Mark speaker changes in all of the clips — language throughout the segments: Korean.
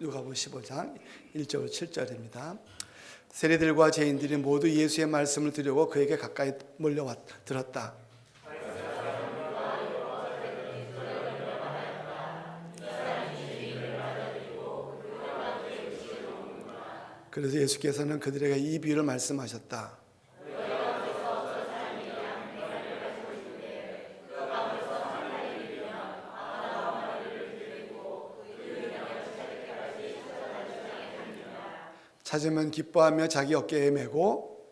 Speaker 1: 누가복음 15장 1절 7절입니다. 세리들과 죄인들이 모두 예수의 말씀을 들으려고 그에게 가까이 몰려와 들었다. 그래서 예수께서는 그들에게 이 비유를 말씀하셨다. 찾으면 기뻐하며 자기 어깨에 메고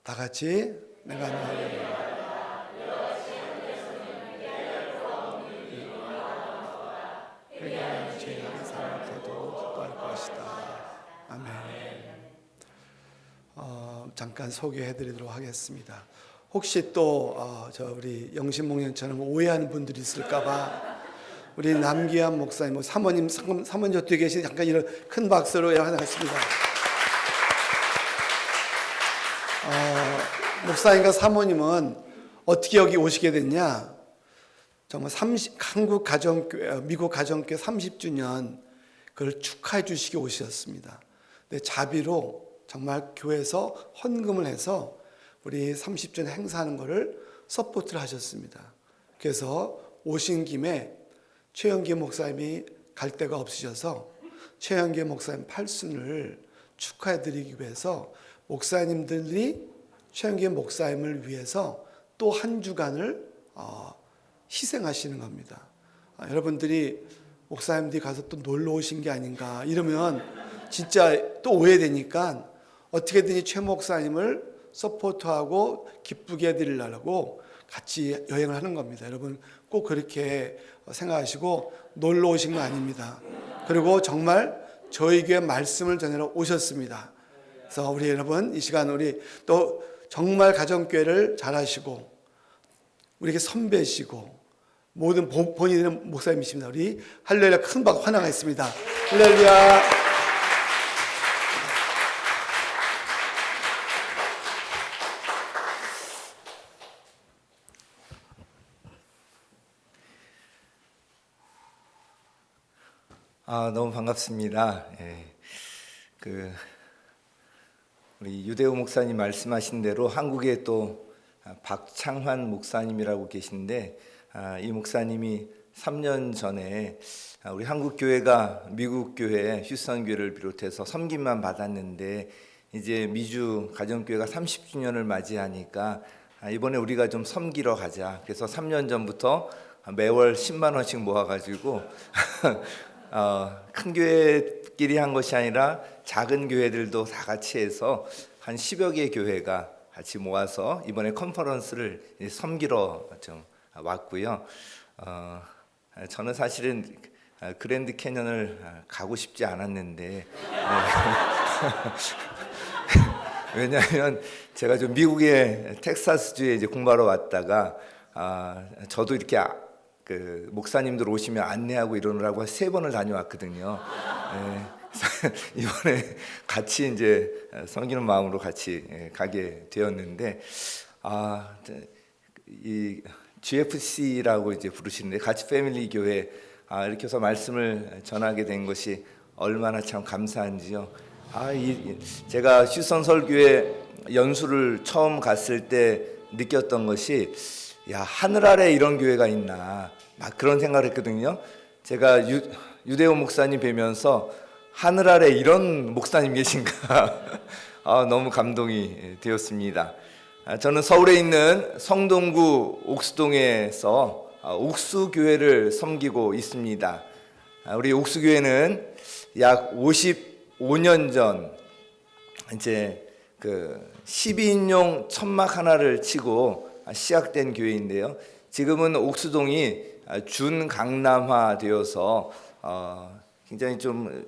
Speaker 1: 다 같이 내가 너를 회개하는 죄악의 삶을 거두고 기뻐할 것이다. 아멘. 잠깐 소개해드리도록 하겠습니다. 혹시 또 우리 영신목련처럼 오해하는 분들이 있을까봐 우리 남기환 목사님, 사모님 뒤에 계신 잠깐 이런 큰 박수로 하겠습니다. 목사님과 사모님은 어떻게 여기 오시게 됐냐? 정말 한국 가정교회, 미국 가정교회 30주년 그걸 축하해 주시기 오셨습니다. 근데 자비로 정말 교회에서 헌금을 해서 우리 30주년 행사하는 것을 서포트를 하셨습니다. 그래서 오신 김에 최영기 목사님이 갈 데가 없으셔서 최영기 목사님 팔순을 축하해드리기 위해서 목사님들이 최영기 목사님을 위해서 또 한 주간을 희생하시는 겁니다. 여러분들이 목사님들이 가서 또 놀러 오신 게 아닌가 이러면 진짜 또 오해되니까 어떻게든지 최 목사님을 서포트하고 기쁘게 해드리려고 같이 여행을 하는 겁니다. 여러분 꼭 그렇게 생각하시고 놀러 오신 거 아닙니다. 그리고 정말 저희 교회 말씀을 전하러 오셨습니다. 그래서 우리 여러분 이 시간 우리 또 정말 가정교회를 잘하시고 우리에게 선배시고 모든 본이 되는 목사님이십니다. 우리 할렐루야 큰 박수 환영하겠습니다. 할렐루야.
Speaker 2: 너무 반갑습니다. 우리 유대호 목사님 말씀하신 대로 한국에 또 박창환 목사님이라고 계신데 이 목사님이 3년 전에 우리 한국 교회가 미국 교회 휴스턴 교회를 비롯해서 섬김만 받았는데 이제 미주 가정교회가 30주년을 맞이하니까 이번에 우리가 좀 섬기러 가자. 그래서 3년 전부터 매월 10만 원씩 모아가지고 큰 교회끼리 한 것이 아니라 작은 교회들도 다 같이 해서 한 10여 개의 교회가 같이 모아서 이번에 컨퍼런스를 섬기러 좀 왔고요. 저는 사실은 그랜드 캐년을 가고 싶지 않았는데 왜냐하면 제가 좀 미국의 텍사스주에 이제 공부하러 왔다가 저도 이렇게 그 목사님들 오시면 안내하고 이러느라고 3번을 다녀왔거든요. 이번에 같이 이제 섬기는 마음으로 같이 가게 되었는데 이 GFC라고 이제 부르시는데 같이 패밀리 교회 이렇게 해서 말씀을 전하게 된 것이 얼마나 참 감사한지요. 제가 휴스턴 설교회 연수를 처음 갔을 때 느꼈던 것이 야, 하늘 아래 이런 교회가 있나 막 그런 생각을 했거든요. 제가 유대호 목사님 뵈면서 하늘 아래 이런 목사님 계신가 너무 감동이 되었습니다. 저는 서울에 있는 성동구 옥수동에서 옥수교회를 섬기고 있습니다. 우리 옥수교회는 약 55년 전 이제 그 12인용 천막 하나를 치고 시작된 교회인데요. 지금은 옥수동이 준강남화 되어서 굉장히 좀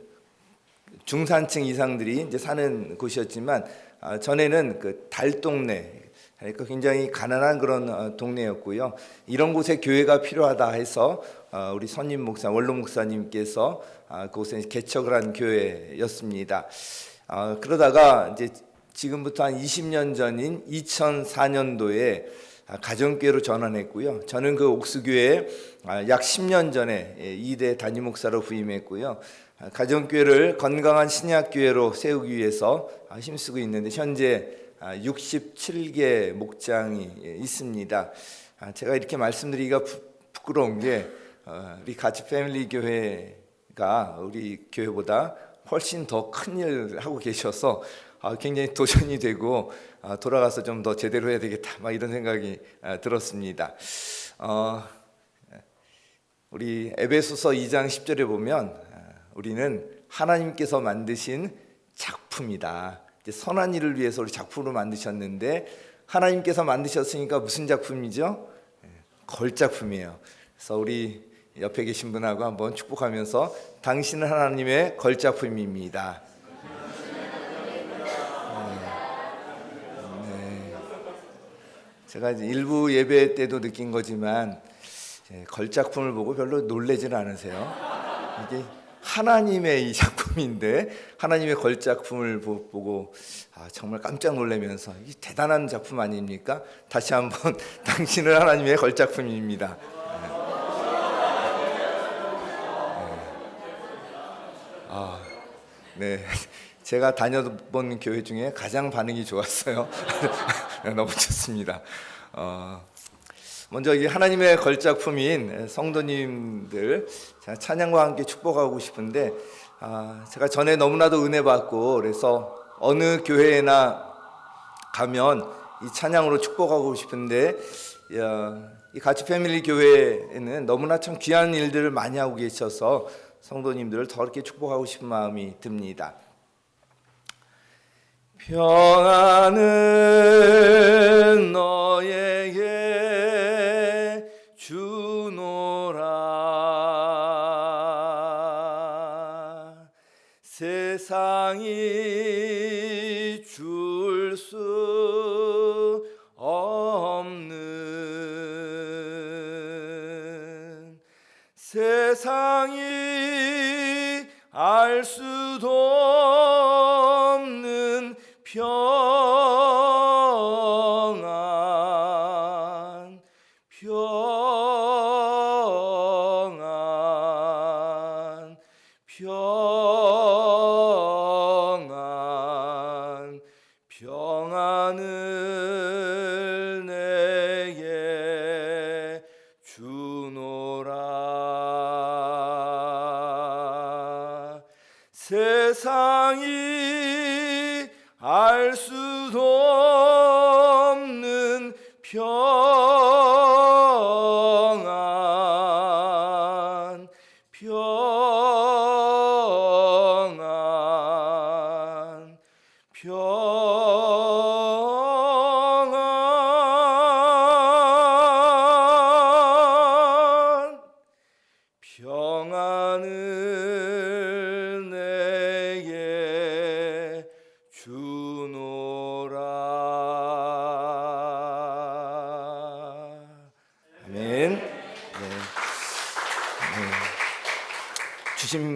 Speaker 2: 중산층 이상들이 이제 사는 곳이었지만 전에는 그 달동네, 그러니까 굉장히 가난한 그런 동네였고요. 이런 곳에 교회가 필요하다 해서 우리 선임 목사, 원로 목사님께서 그곳에 개척을 한 교회였습니다. 그러다가 이제 지금부터 한 20년 전인 2004년도에 가정교회로 전환했고요. 저는 그 옥수교회에 약 10년 전에 2대 담임 목사로 부임했고요. 가정교회를 건강한 신약교회로 세우기 위해서 힘쓰고 있는데 현재 67개 목장이 있습니다. 제가 이렇게 말씀드리기가 부끄러운 게 우리 가치 패밀리 교회가 우리 교회보다 훨씬 더 큰 일을 하고 계셔서 굉장히 도전이 되고 돌아가서 좀 더 제대로 해야 되겠다 막 이런 생각이 들었습니다. 우리 에베소서 2장 10절에 보면 우리는 하나님께서 만드신 작품이다. 이제 선한 일을 위해서 우리 작품으로 만드셨는데 하나님께서 만드셨으니까 무슨 작품이죠? 걸작품이에요. 그래서 우리 옆에 계신 분하고 한번 축복하면서 당신은 하나님의 걸작품입니다. 제가 일부 예배 때도 느낀 거지만 걸작품을 보고 별로 놀라지는 않으세요? 이게 하나님의 이 작품인데 하나님의 걸작품을 보고 정말 깜짝 놀라면서 이 대단한 작품 아닙니까? 다시 한번 당신은 하나님의 걸작품입니다. 네, 제가 다녀본 교회 중에 가장 반응이 좋았어요. 너무 좋습니다. 먼저 이 하나님의 걸작품인 성도님들 찬양과 함께 축복하고 싶은데 제가 전에 너무나도 은혜 받고 그래서 어느 교회나 가면 이 찬양으로 축복하고 싶은데 이 가치 패밀리 교회에는 너무나 참 귀한 일들을 많이 하고 계셔서 성도님들을 더 이렇게 축복하고 싶은 마음이 듭니다. 평안은 너에게 주노라. 세상이 줄 수 없는 세상이 알 수도 없는 평안 평안 평안 평안을 내게 주노라. 세상이 알 수도 없는 평안 평안 평안 평안을 내게 주노라. 아멘.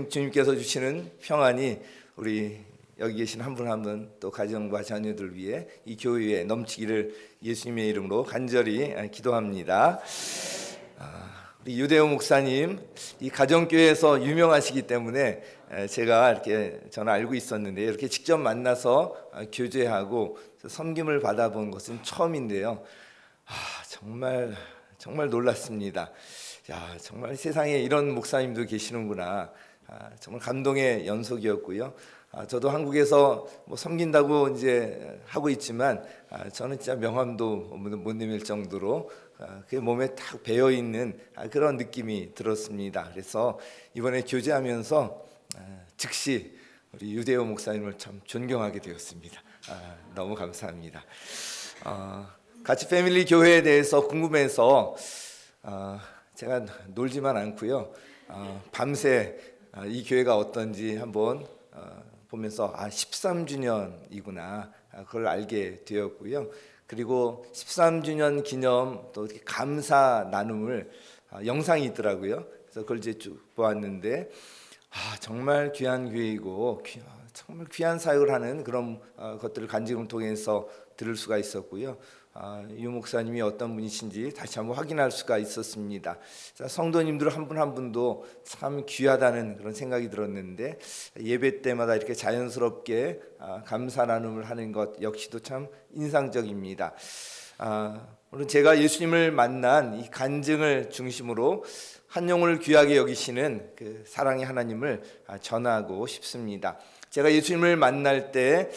Speaker 2: 주님께서 주시는 평안이 우리 여기 계신 한 분 한 분 또 가정과 자녀들 위해 이 교회에 넘치기를 예수님의 이름으로 간절히 기도합니다. 우리 유대호 목사님 이 가정교회에서 유명하시기 때문에 제가 이렇게 저는 알고 있었는데 이렇게 직접 만나서 교제하고 섬김을 받아본 것은 처음인데요. 정말 놀랐습니다. 야, 정말 세상에 이런 목사님도 계시는구나. 정말 감동의 연속이었고요. 저도 한국에서 뭐 섬긴다고 이제 하고 있지만 저는 진짜 명함도 못 내밀 정도로 그 몸에 딱 배어 있는 그런 느낌이 들었습니다. 그래서 이번에 교제하면서 즉시 우리 유대호 목사님을 참 존경하게 되었습니다. 너무 감사합니다. 가치 패밀리 교회에 대해서 궁금해서 제가 놀지만 않고요. 밤새 이 교회가 어떤지 한번 보면서 13주년이구나 그걸 알게 되었고요. 그리고 13주년 기념 또 이렇게 감사 나눔을 영상이 있더라고요. 그래서 그걸 이제 쭉 보았는데 정말 귀한 교회이고 정말 귀한 사역을 하는 그런 것들을 간증을 통해서 들을 수가 있었고요. 유 목사님이 어떤 분이신지 다시 한번 확인할 수가 있었습니다. 성도님들 한 분 한 분도 참 귀하다는 그런 생각이 들었는데, 예배 때마다 이렇게 자연스럽게 감사 나눔을 하는 것 역시도 참 인상적입니다. 오늘 제가 예수님을 만난 이 간증을 중심으로 한 영혼을 귀하게 여기시는 그 사랑의 하나님을 전하고 싶습니다. 제가 예수님을 만날 때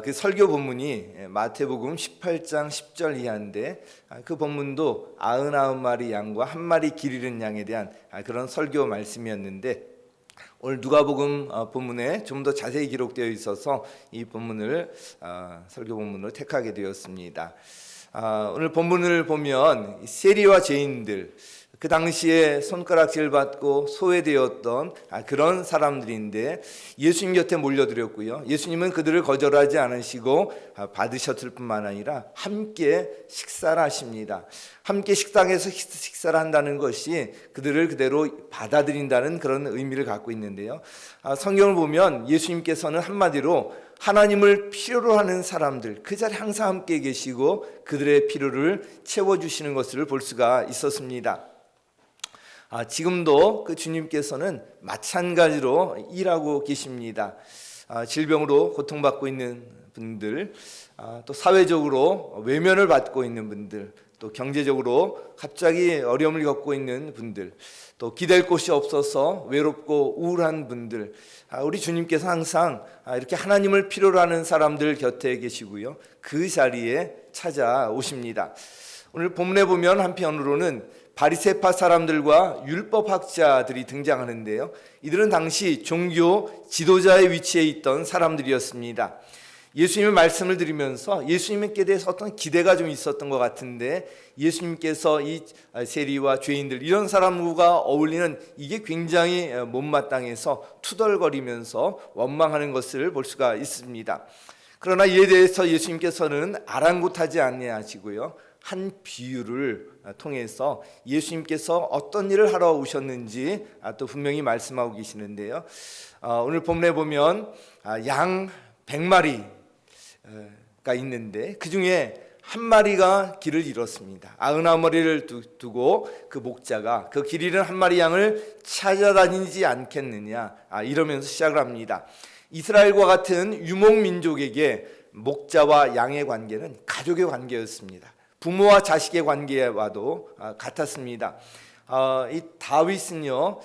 Speaker 2: 그 설교 본문이 마태복음 18장 10절 이하인데, 그 본문도 99마리 양과 한 마리 길 잃은 양에 대한 그런 설교 말씀이었는데, 오늘 누가복음 본문에 좀 더 자세히 기록되어 있어서 이 본문을 설교 본문으로 택하게 되었습니다. 오늘 본문을 보면 세리와 죄인들, 그 당시에 손가락질 받고 소외되었던 그런 사람들인데 예수님 곁에 몰려들었고요. 예수님은 그들을 거절하지 않으시고 받으셨을 뿐만 아니라 함께 식사를 하십니다. 함께 식당에서 식사를 한다는 것이 그들을 그대로 받아들인다는 그런 의미를 갖고 있는데요. 성경을 보면 예수님께서는 한마디로 하나님을 필요로 하는 사람들, 그 자리에 항상 함께 계시고 그들의 필요를 채워주시는 것을 볼 수가 있었습니다. 지금도 그 주님께서는 마찬가지로 일하고 계십니다. 질병으로 고통받고 있는 분들, 또 사회적으로 외면을 받고 있는 분들, 또 경제적으로 갑자기 어려움을 겪고 있는 분들, 또 기댈 곳이 없어서 외롭고 우울한 분들, 우리 주님께서 항상 이렇게 하나님을 필요로 하는 사람들 곁에 계시고요, 그 자리에 찾아오십니다. 오늘 본문에 보면 한편으로는 바리새파 사람들과 율법학자들이 등장하는데요, 이들은 당시 종교 지도자의 위치에 있던 사람들이었습니다. 예수님의 말씀을 들으면서 예수님께 대해서 어떤 기대가 좀 있었던 것 같은데, 예수님께서 이 세리와 죄인들, 이런 사람과 어울리는 이게 굉장히 못마땅해서 투덜거리면서 원망하는 것을 볼 수가 있습니다. 그러나 이에 대해서 예수님께서는 아랑곳하지 아니하시고요, 한 비유를 통해서 예수님께서 어떤 일을 하러 오셨는지 또 분명히 말씀하고 계시는데요, 오늘 본문에 보면 양 100마리가 있는데 그 중에 한 마리가 길을 잃었습니다. 99마리를 두고 그 목자가 그 길 잃은 한 마리 양을 찾아다니지 않겠느냐, 이러면서 시작을 합니다. 이스라엘과 같은 유목민족에게 목자와 양의 관계는 가족의 관계였습니다. 부모와 자식의 관계와도 같았습니다. 이 다윗은요,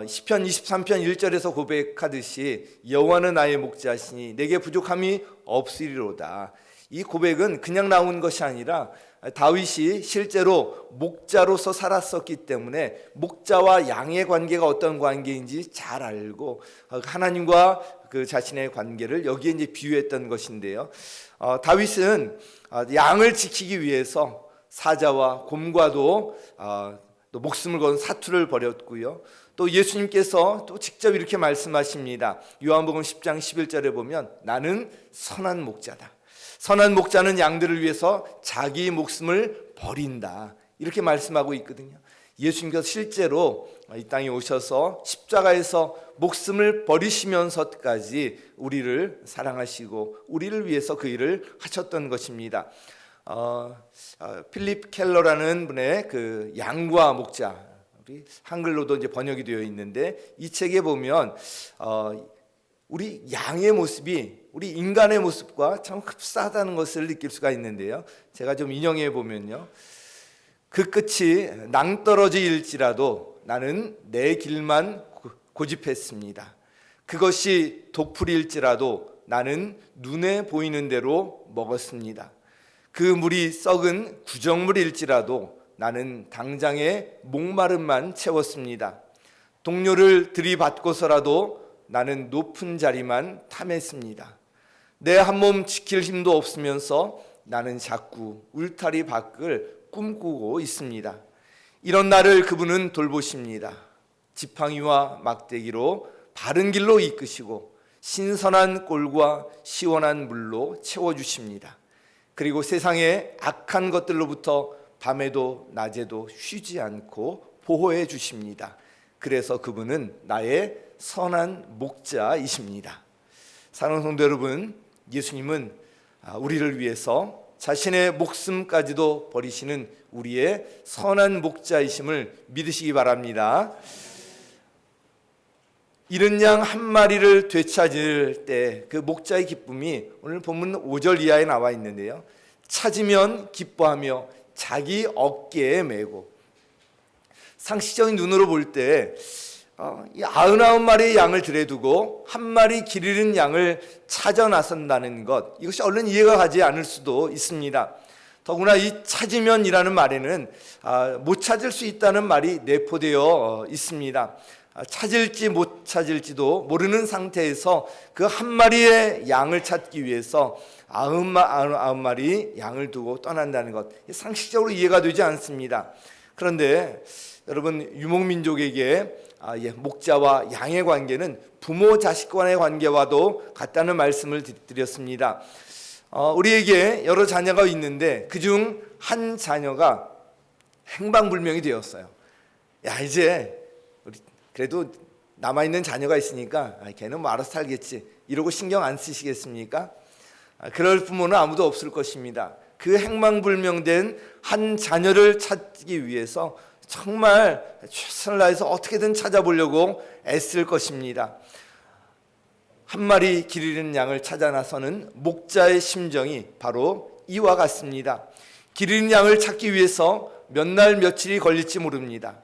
Speaker 2: 시편 23편 1절에서 고백하듯이 여호와는 나의 목자시니 내게 부족함이 없으리로다. 이 고백은 그냥 나온 것이 아니라 다윗이 실제로 목자로서 살았었기 때문에 목자와 양의 관계가 어떤 관계인지 잘 알고 하나님과 그 자신의 관계를 여기에 이제 비유했던 것인데요, 다윗은 양을 지키기 위해서 사자와 곰과도 또 목숨을 건 사투를 벌였고요, 또 예수님께서 또 직접 이렇게 말씀하십니다. 요한복음 10장 11절에 보면 나는 선한 목자다. 선한 목자는 양들을 위해서 자기 목숨을 버린다, 이렇게 말씀하고 있거든요. 예수님께서 실제로 이 땅에 오셔서 십자가에서 목숨을 버리시면서까지 우리를 사랑하시고 우리를 위해서 그 일을 하셨던 것입니다. 필립 켈러라는 분의 그 양과 목자, 우리 한글로도 이제 번역이 되어 있는데, 이 책에 보면 우리 양의 모습이 우리 인간의 모습과 참 흡사하다는 것을 느낄 수가 있는데요, 제가 좀 인용해 보면요, 그 끝이 낭떠러지일지라도 나는 내 길만 고집했습니다. 그것이 독풀일지라도 나는 눈에 보이는 대로 먹었습니다. 그 물이 썩은 구정물일지라도 나는 당장에 목마름만 채웠습니다. 동료를 들이받고서라도 나는 높은 자리만 탐했습니다. 내 한 몸 지킬 힘도 없으면서 나는 자꾸 울타리 밖을 꿈꾸고 있습니다. 이런 나를 그분은 돌보십니다. 지팡이와 막대기로 바른 길로 이끄시고 신선한 꼴과 시원한 물로 채워주십니다. 그리고 세상의 악한 것들로부터 밤에도 낮에도 쉬지 않고 보호해 주십니다. 그래서 그분은 나의 선한 목자이십니다. 사랑하는 성도 여러분, 예수님은 우리를 위해서 자신의 목숨까지도 버리시는 우리의 선한 목자이심을 믿으시기 바랍니다. 잃은 양 한 마리를 되찾을 때 그 목자의 기쁨이 오늘 본문 5절 이하에 나와 있는데요, 찾으면 기뻐하며 자기 어깨에 메고. 상식적인 눈으로 볼 때 99마리의 양을 들여두고 한 마리 길 잃은 양을 찾아 나선다는 것, 이것이 얼른 이해가 가지 않을 수도 있습니다. 더구나 이 찾으면이라는 말에는 못 찾을 수 있다는 말이 내포되어 있습니다. 찾을지 못 찾을지도 모르는 상태에서 그 한 마리의 양을 찾기 위해서 99마리 양을 두고 떠난다는 것, 상식적으로 이해가 되지 않습니다. 그런데 여러분, 유목민족에게 목자와 양의 관계는 부모 자식 간의 관계와도 같다는 말씀을 드렸습니다. 우리에게 여러 자녀가 있는데 그중 한 자녀가 행방불명이 되었어요. 이제 그래도 남아있는 자녀가 있으니까 걔는 뭐 알아서 살겠지, 이러고 신경 안 쓰시겠습니까? 그럴 부모는 아무도 없을 것입니다. 그 행방불명된 한 자녀를 찾기 위해서 정말 최선을 다해서 어떻게든 찾아보려고 애쓸 것입니다. 한 마리 길 잃은 양을 찾아 나서는 목자의 심정이 바로 이와 같습니다. 길 잃은 양을 찾기 위해서 몇 날 며칠이 걸릴지 모릅니다.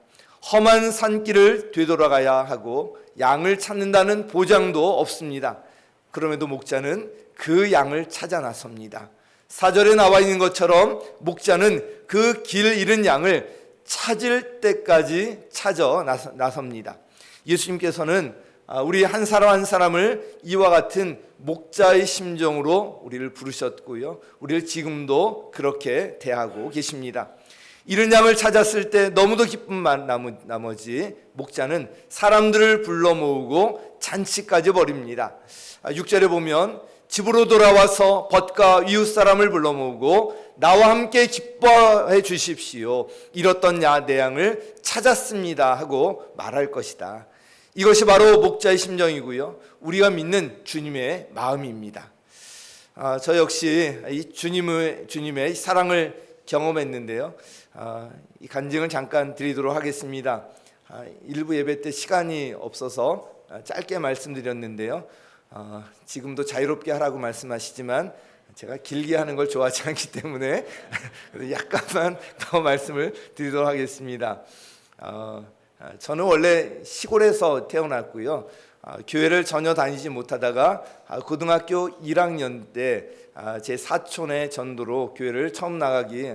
Speaker 2: 험한 산길을 되돌아가야 하고 양을 찾는다는 보장도 없습니다. 그럼에도 목자는 그 양을 찾아 나섭니다. 4절에 나와 있는 것처럼 목자는 그 길 잃은 양을 찾을 때까지 찾아 나섭니다. 예수님께서는 우리 한 사람 한 사람을 이와 같은 목자의 심정으로 우리를 부르셨고요, 우리를 지금도 그렇게 대하고 계십니다. 잃은 양을 찾았을 때 너무도 기쁜 나머지 목자는 사람들을 불러 모으고 잔치까지 벌입니다. 6절에 보면 집으로 돌아와서 벗과 이웃 사람을 불러 모으고 나와 함께 기뻐해 주십시오. 잃었던 내 양을 찾았습니다 하고 말할 것이다. 이것이 바로 목자의 심정이고요, 우리가 믿는 주님의 마음입니다. 저 역시 이 주님의 사랑을 경험했는데요, 이 간증을 잠깐 드리도록 하겠습니다. 일부 예배 때 시간이 없어서 짧게 말씀드렸는데요, 지금도 자유롭게 하라고 말씀하시지만 제가 길게 하는 걸 좋아하지 않기 때문에 약간만 더 말씀을 드리도록 하겠습니다. 저는 원래 시골에서 태어났고요, 교회를 전혀 다니지 못하다가 고등학교 1학년 때 제 사촌의 전도로 교회를 처음 나가기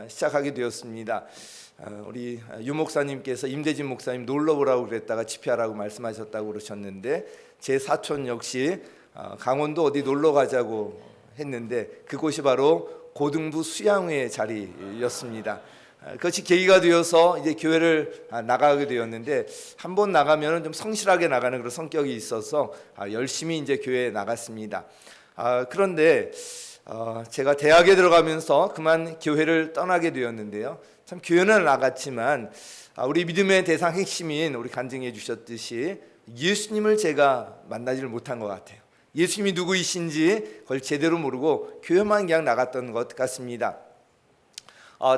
Speaker 2: 시작하게 되었습니다. 우리 유 목사님께서 임대진 목사님 놀러 오라고 그랬다가 집회하라고 말씀하셨다고 그러셨는데, 제 사촌 역시 강원도 어디 놀러 가자고 했는데 그곳이 바로 고등부 수양회 자리였습니다. 그것이 계기가 되어서 이제 교회를 나가게 되었는데, 한번 나가면 좀 성실하게 나가는 그런 성격이 있어서 열심히 이제 교회에 나갔습니다. 그런데 제가 대학에 들어가면서 그만 교회를 떠나게 되었는데요, 참 교회는 나갔지만 우리 믿음의 대상 핵심인 우리 간증해 주셨듯이 예수님을 제가 만나지를 못한 것 같아요. 예수님이 누구이신지 그걸 제대로 모르고 교회만 그냥 나갔던 것 같습니다.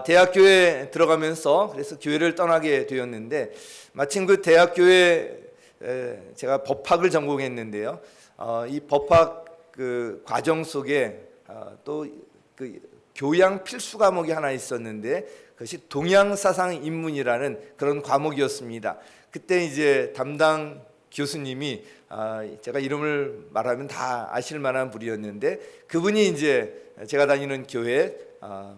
Speaker 2: 대학교에 들어가면서 그래서 교회를 떠나게 되었는데, 마침 그 대학교에 제가 법학을 전공했는데요, 이 법학 그 과정 속에 또 그 교양 필수 과목이 하나 있었는데 그것이 동양사상 인문이라는 그런 과목이었습니다. 그때 이제 담당 교수님이 제가 이름을 말하면 다 아실 만한 분이었는데, 그분이 이제 제가 다니는 교회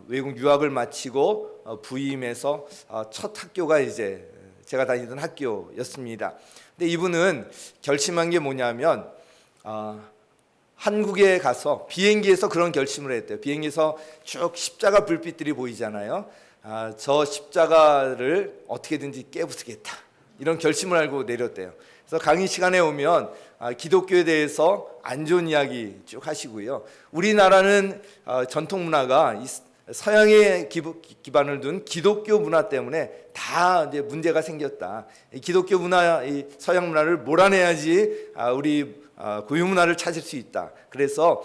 Speaker 2: 외국 유학을 마치고 부임해서 첫 학교가 이제 제가 다니던 학교였습니다. 근데 이분은 결심한 게 뭐냐면 한국에 가서 비행기에서 그런 결심을 했대요. 비행기에서 쭉 십자가 불빛들이 보이잖아요. 저 십자가를 어떻게든지 깨부수겠다, 이런 결심을 알고 내렸대요. 그래서 강의 시간에 오면 기독교에 대해서 안 좋은 이야기 쭉 하시고요, 우리나라는 전통 문화가 서양의 기반을 둔 기독교 문화 때문에 다 이제 문제가 생겼다. 기독교 문화, 이 서양 문화를 몰아내야지 우리 고유 문화를 찾을 수 있다. 그래서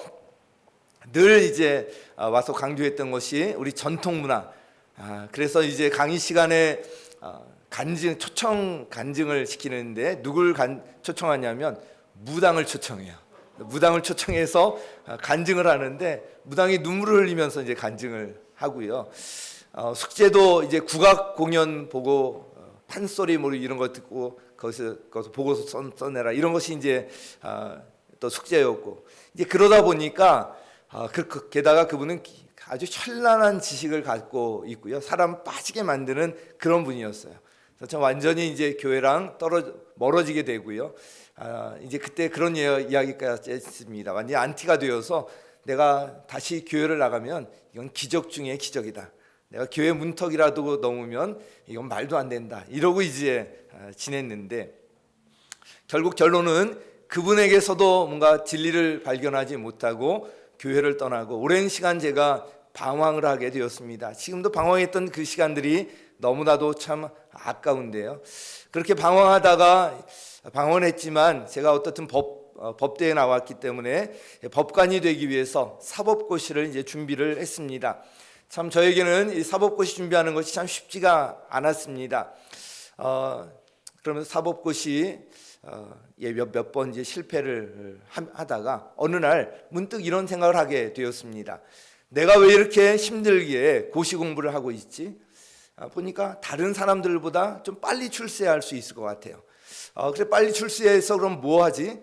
Speaker 2: 늘 이제 와서 강조했던 것이 우리 전통 문화. 그래서 이제 강의 시간에 초청 간증을 시키는데 누굴 초청하냐면 무당을 초청해요. 무당을 초청해서 간증을 하는데 무당이 눈물을 흘리면서 이제 간증을 하고요. 숙제도 이제 국악 공연 보고 판소리 뭐 이런 거 듣고 거기서 보고서 써내라 이런 것이 이제 또 숙제였고 이제 그러다 보니까 게다가 그분은 아주 현란한 지식을 갖고 있고요. 사람 빠지게 만드는 그런 분이었어요. 그래서 전 완전히 이제 교회랑 멀어지게 되고요. 이제 그때 그런 이야기까지 했습니다. 완전히 안티가 되어서 내가 다시 교회를 나가면 이건 기적 중에 기적이다. 내가 교회 문턱이라도 넘으면 이건 말도 안 된다. 이러고 이제 지냈는데 결국 결론은 그분에게서도 뭔가 진리를 발견하지 못하고 교회를 떠나고 오랜 시간 제가 방황을 하게 되었습니다. 지금도 방황했던 그 시간들이 너무나도 참 아까운데요. 그렇게 방황했지만 제가 어떻든 법대에 나왔기 때문에 법관이 되기 위해서 사법고시를 이제 준비를 했습니다. 참 저에게는 이 사법고시 준비하는 것이 참 쉽지가 않았습니다. 그러면서 사법고시 몇 번 이제 실패를 하다가 어느 날 문득 이런 생각을 하게 되었습니다. 내가 왜 이렇게 힘들게 고시 공부를 하고 있지? 보니까 다른 사람들보다 좀 빨리 출세할 수 있을 것 같아요. 그래 빨리 출세해서 그럼 뭐 하지?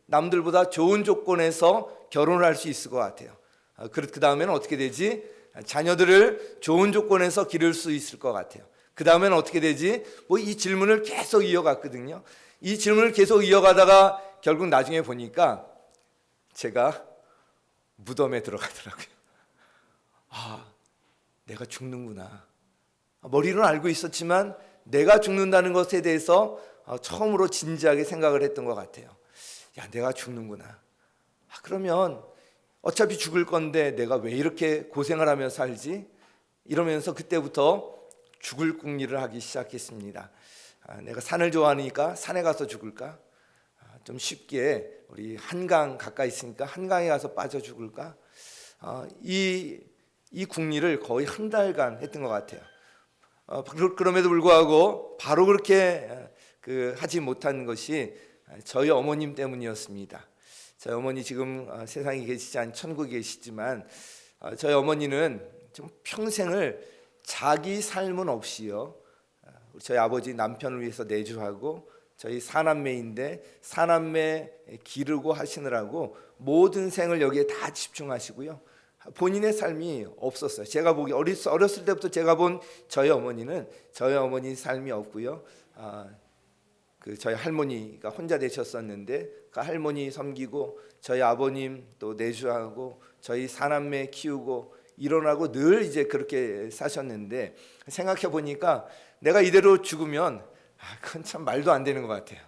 Speaker 2: 남들보다 좋은 조건에서 결혼을 할 수 있을 것 같아요. 그 다음에는 어떻게 되지? 자녀들을 좋은 조건에서 기를 수 있을 것 같아요. 그 다음에는 어떻게 되지? 뭐 이 질문을 계속 이어갔거든요. 이 질문을 계속 이어가다가 결국 나중에 보니까 제가 무덤에 들어가더라고요. 내가 죽는구나. 머리로는 알고 있었지만 내가 죽는다는 것에 대해서 처음으로 진지하게 생각을 했던 것 같아요. 내가 죽는구나. 그러면 어차피 죽을 건데 내가 왜 이렇게 고생을 하며 살지? 이러면서 그때부터 죽을 궁리를 하기 시작했습니다. 내가 산을 좋아하니까 산에 가서 죽을까? 좀 쉽게 우리 한강 가까이 있으니까 한강에 가서 빠져 죽을까? 이 궁리를 거의 한 달간 했던 것 같아요. 그럼에도 불구하고 바로 그렇게 하지 못한 것이 저희 어머님 때문이었습니다. 저희 어머니 지금 세상에 계시지 않 천국에 계시지만 저희 어머니는 좀 평생을 자기 삶은 없이요. 저희 아버지 남편을 위해서 내주하고 저희 사남매인데 사남매 기르고 하시느라고 모든 생을 여기에 다 집중하시고요. 본인의 삶이 없었어요. 제가 보기 어렸을 때부터 제가 본 저희 어머니는 저희 어머니 삶이 없고요. 저희 할머니가 혼자 되셨었는데 그 할머니 섬기고 저희 아버님 또 내주하고 저희 사남매 키우고 일어나고 늘 이제 그렇게 사셨는데 생각해 보니까 내가 이대로 죽으면 그건 참 말도 안 되는 것 같아요.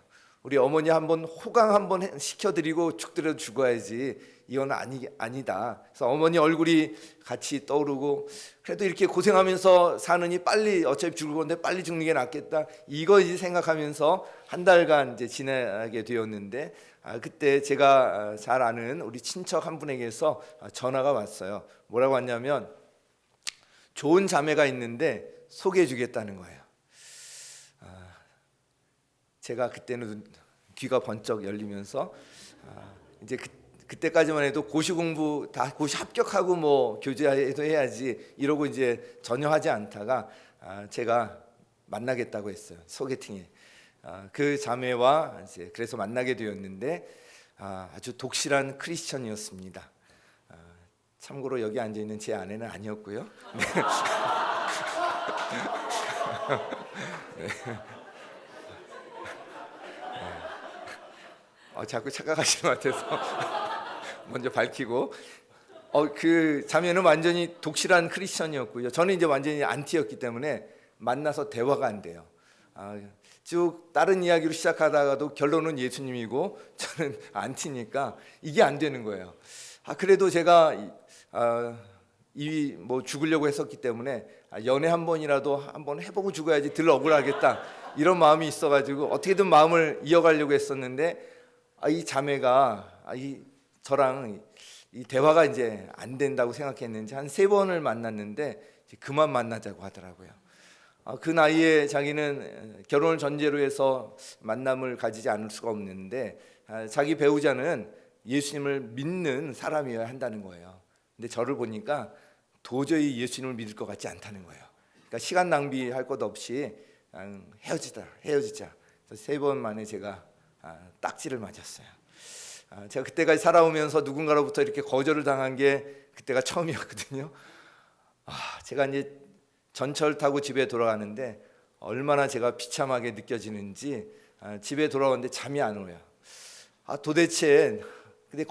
Speaker 2: 우리 어머니 한번 호강 한번 시켜드리고 죽더라도 죽어야지 이건 아니다. 그래서 어머니 얼굴이 같이 떠오르고 그래도 이렇게 고생하면서 사느니 빨리 어차피 죽을 건데 빨리 죽는 게 낫겠다. 이거 이제 생각하면서 한 달간 이제 지내게 되었는데 그때 제가 잘 아는 우리 친척 한 분에게서 전화가 왔어요. 뭐라고 왔냐면 좋은 자매가 있는데 소개해 주겠다는 거예요. 제가 그때는 귀가 번쩍 열리면서 이제 그때까지만 해도 고시 공부 다 고시 합격하고 뭐 교제도 해야지 이러고 이제 전혀 하지 않다가 제가 만나겠다고 했어요. 소개팅에. 그 자매와 이제 그래서 만나게 되었는데 아주 독실한 크리스천이었습니다. 참고로 여기 앉아 있는 제 아내는 아니었고요. 네. 네. 자꾸 착각하시는 것 같아서 먼저 밝히고 그 자매는 완전히 독실한 크리스천이었고요. 저는 이제 완전히 안티였기 때문에 만나서 대화가 안 돼요. 쭉 다른 이야기로 시작하다가도 결론은 예수님이고 저는 안티니까 이게 안 되는 거예요. 그래도 제가 뭐 죽으려고 했었기 때문에 연애 한 번이라도 한번 해보고 죽어야지 덜 억울하겠다 이런 마음이 있어가지고 어떻게든 마음을 이어가려고 했었는데 이 자매가 저랑 이 대화가 이제 안 된다고 생각했는지 한 3번을 만났는데 이제 그만 만나자고 하더라고요. 그 나이에 자기는 결혼을 전제로 해서 만남을 가지지 않을 수가 없는데 자기 배우자는 예수님을 믿는 사람이어야 한다는 거예요. 근데 저를 보니까 도저히 예수님을 믿을 것 같지 않다는 거예요. 그러니까 시간 낭비할 것 없이 그냥 헤어지자. 3번 만에 제가 딱지를 맞았어요. 제가 그때까지 살아오면서 누군가로부터 이렇게 거절을 당한 게 그때가 처음이었거든요. 제가 이제 전철 타고 집에 돌아가는데 얼마나 제가 비참하게 느껴지는지 집에 돌아오는데 잠이 안 오요. 도대체 근데